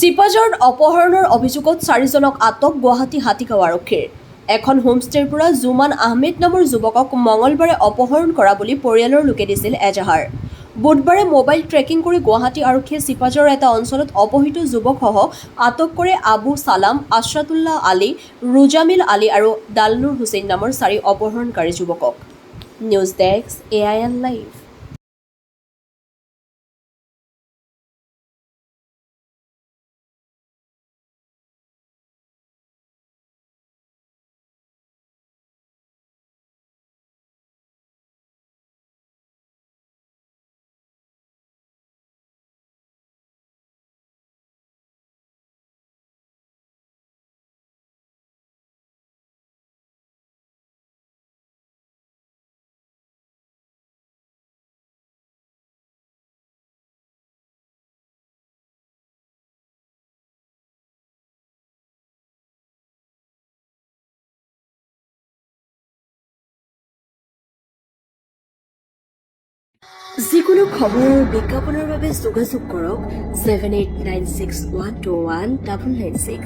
চিপাঝাৰত অপহৰণৰ অভিযোগত 4জনক আটক গুৱাহাটী হাতীগাঁও আৰক্ষীৰ। এখন হোমষ্টেৰ পৰা জুমান আহমেদ নামৰ যুৱকক মঙলবাৰে অপহৰণ কৰা বুলি পৰিয়ালৰ লোকে দিছিল এজাহাৰ। বুধবাৰে মোবাইল ট্ৰেকিং কৰি গুৱাহাটী আৰক্ষীয়ে চিপাঝাৰৰ এটা অঞ্চলত অপহৃত যুৱকসহ আটক কৰে আবু ছালাম, আশ্ৰাতুল্লাহ আলী, ৰুজামিল আলী আৰু দালনুৰ হুছেইন নামৰ 4 অপহৰণকাৰী যুৱকক। News desk AIN live. যিকোনো খবৰ বিজ্ঞাপনৰ বাবে যোগাযোগ কৰক 7896121996।